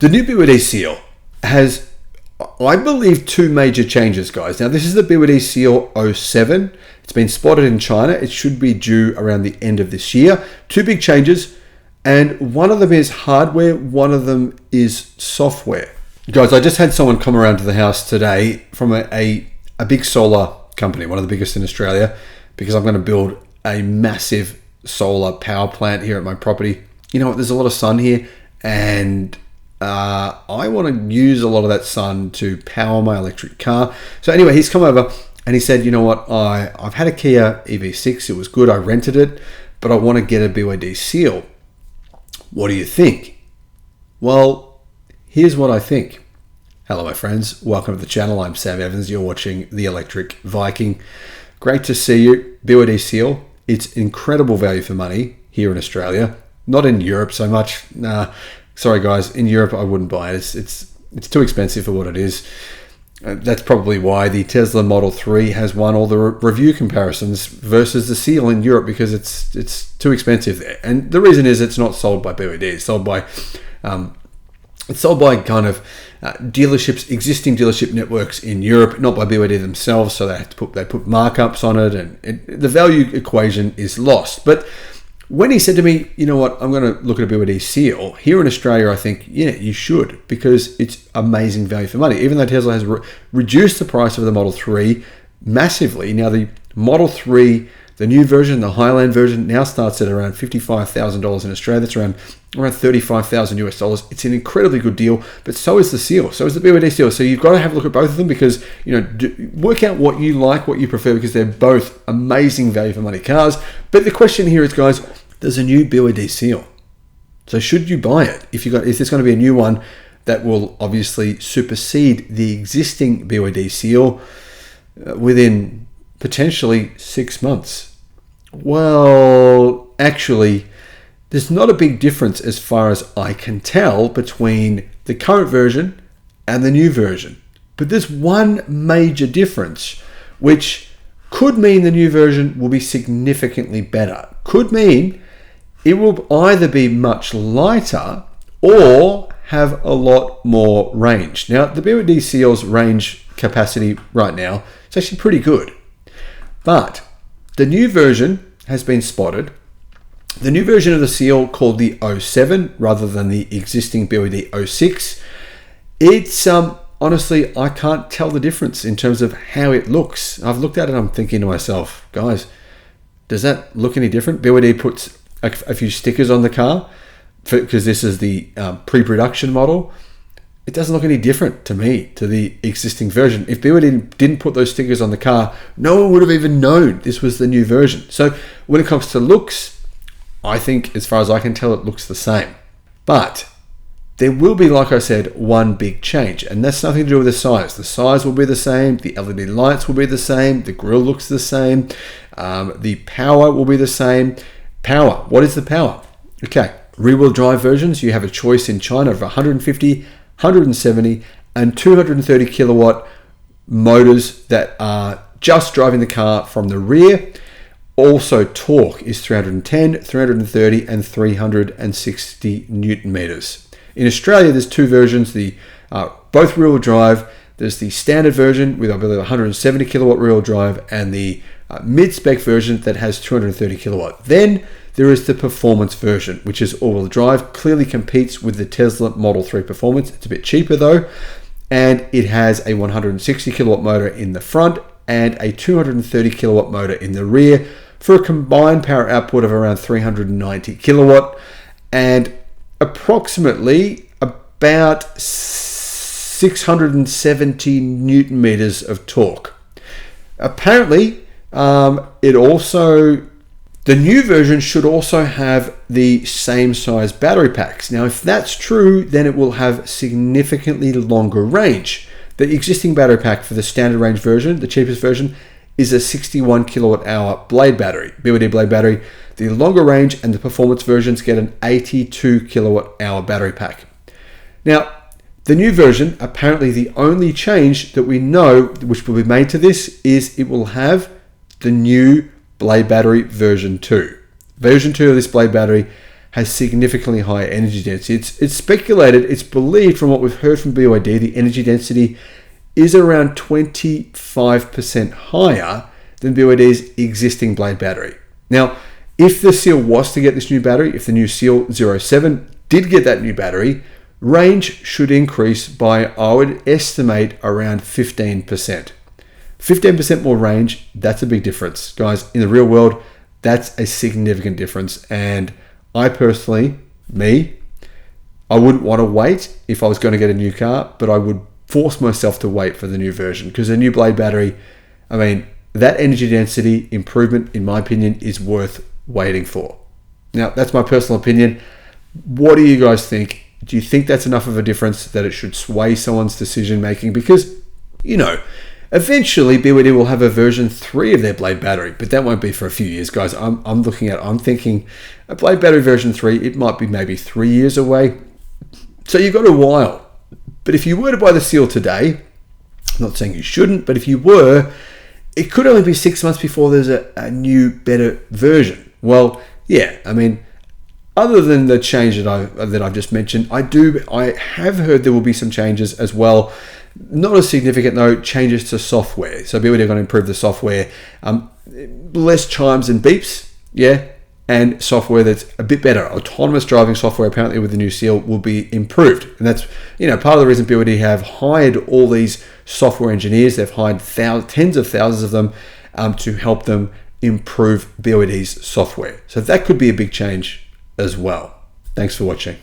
The new BYD Seal has, I believe, two major changes, guys. Now, this is the BYD Seal 07. It's been spotted in China. It should be due around the end of this year. Two big changes, and one of them is hardware, one of them is software. Guys, I just had someone come around to the house today from a big solar company, one of the biggest in Australia, because I'm going to build a massive solar power plant here at my property. You know what, there's a lot of sun here, and I want to use a lot of that sun to power my electric car. So anyway, he's come over and he said, you know what, I've had a Kia EV6, it was good, I rented it, but I want to get a BYD Seal. What do you think? Well, here's what I think. Hello, my friends. Welcome to the channel. I'm Sam Evans. You're watching the Electric Viking. Great to see you. BYD Seal. It's incredible value for money here in Australia. Not in Europe so much. Nah, sorry guys. In Europe, I wouldn't buy it. It's too expensive for what it is. That's probably why the Tesla Model 3 has won all the review comparisons versus the Seal in Europe, because it's too expensive there. And the reason is it's not sold by BYD. It's sold by kind of dealerships, existing dealership networks in Europe, not by BYD themselves. So they put markups on it, and the value equation is lost. But when he said to me, you know what, I'm going to look at a BYD Seal, here in Australia, I think, yeah, you should, because it's amazing value for money. Even though Tesla has reduced the price of the Model 3 massively, now the Model 3, the new version, the Highland version, now starts at around $55,000 in Australia. That's around $35,000 US. It's an incredibly good deal, but so is the Seal. So is the BYD Seal. So you've got to have a look at both of them, because, you know, work out what you like, what you prefer, because they're both amazing value for money cars. But the question here is, guys, there's a new BYD Seal. So should you buy it? If there's going to be a new one that will obviously supersede the existing BYD Seal within potentially 6 months. Well, actually, there's not a big difference as far as I can tell between the current version and the new version. But there's one major difference, which could mean the new version will be significantly better. Could mean it will either be much lighter or have a lot more range. Now, the BYD Seal's range capacity right now is actually pretty good. But the new version has been spotted. The new version of the Seal, called the 07 rather than the existing BYD 06, it's honestly, I can't tell the difference in terms of how it looks. I've looked at it and I'm thinking to myself, guys, does that look any different? BYD puts a few stickers on the car because this is the pre-production model. It doesn't look any different to me to the existing version. If BYD didn't put those stickers on the car, no one would have even known this was the new version. So when it comes to looks, I think, as far as I can tell, it looks the same. But there will be, like I said, one big change, and that's nothing to do with the size. The size will be the same, the LED lights will be the same, the grille looks the same, the power will be the same. Power, what is the power? Okay, rear-wheel drive versions, you have a choice in China of 150, 170, and 230 kilowatt motors that are just driving the car from the rear. Also, torque is 310, 330, and 360 Newton meters. In Australia, there's two versions, both rear-wheel drive. There's the standard version with, I believe, 170 kilowatt rear-wheel drive, and the mid-spec version that has 230 kilowatt. Then there is the performance version, which is all-wheel drive. Clearly competes with the Tesla Model 3 Performance. It's a bit cheaper though, and it has a 160 kilowatt motor in the front and a 230 kilowatt motor in the rear for a combined power output of around 390 kilowatt and approximately about 670 Newton meters of torque. Apparently, the new version should also have the same size battery packs. Now, if that's true, then it will have significantly longer range. The existing battery pack for the standard range version, the cheapest version, is a 61 kilowatt hour blade battery, BYD blade battery. The longer range and the performance versions get an 82 kilowatt hour battery pack. Now, the new version, apparently the only change that we know which will be made to this is it will have the new blade battery version 2. Version 2 of this blade battery has significantly higher energy density. It's speculated, it's believed from what we've heard from BYD, the energy density is around 25% higher than BYD's existing blade battery. Now, if the Seal was to get this new battery, if the new Seal 07 did get that new battery, range should increase by, I would estimate, around 15%. 15% more range, that's a big difference. Guys, in the real world, that's a significant difference. And I personally, I wouldn't want to wait if I was going to get a new car, but I would force myself to wait for the new version, because the new blade battery, I mean, that energy density improvement, in my opinion, is worth waiting for. Now, that's my personal opinion. What do you guys think? Do you think that's enough of a difference that it should sway someone's decision making? Because, eventually BYD will have a version 3 of their blade battery, but that won't be for a few years, guys. I'm thinking a blade battery version 3, it might be maybe 3 years away. So you've got a while. But if you were to buy the Seal today, I'm not saying you shouldn't, but if you were, it could only be 6 months before there's a new, better version. Well, yeah, I mean, other than the change that I've just mentioned, I have heard there will be some changes as well. Not as significant though, changes to software. So BYD are going to improve the software, less chimes and beeps, and software that's a bit better. Autonomous driving software apparently with the new Seal will be improved, and that's part of the reason BYD have hired all these software engineers. They've hired tens of thousands of them to help them improve BYD's software. So that could be a big change as well. Thanks for watching.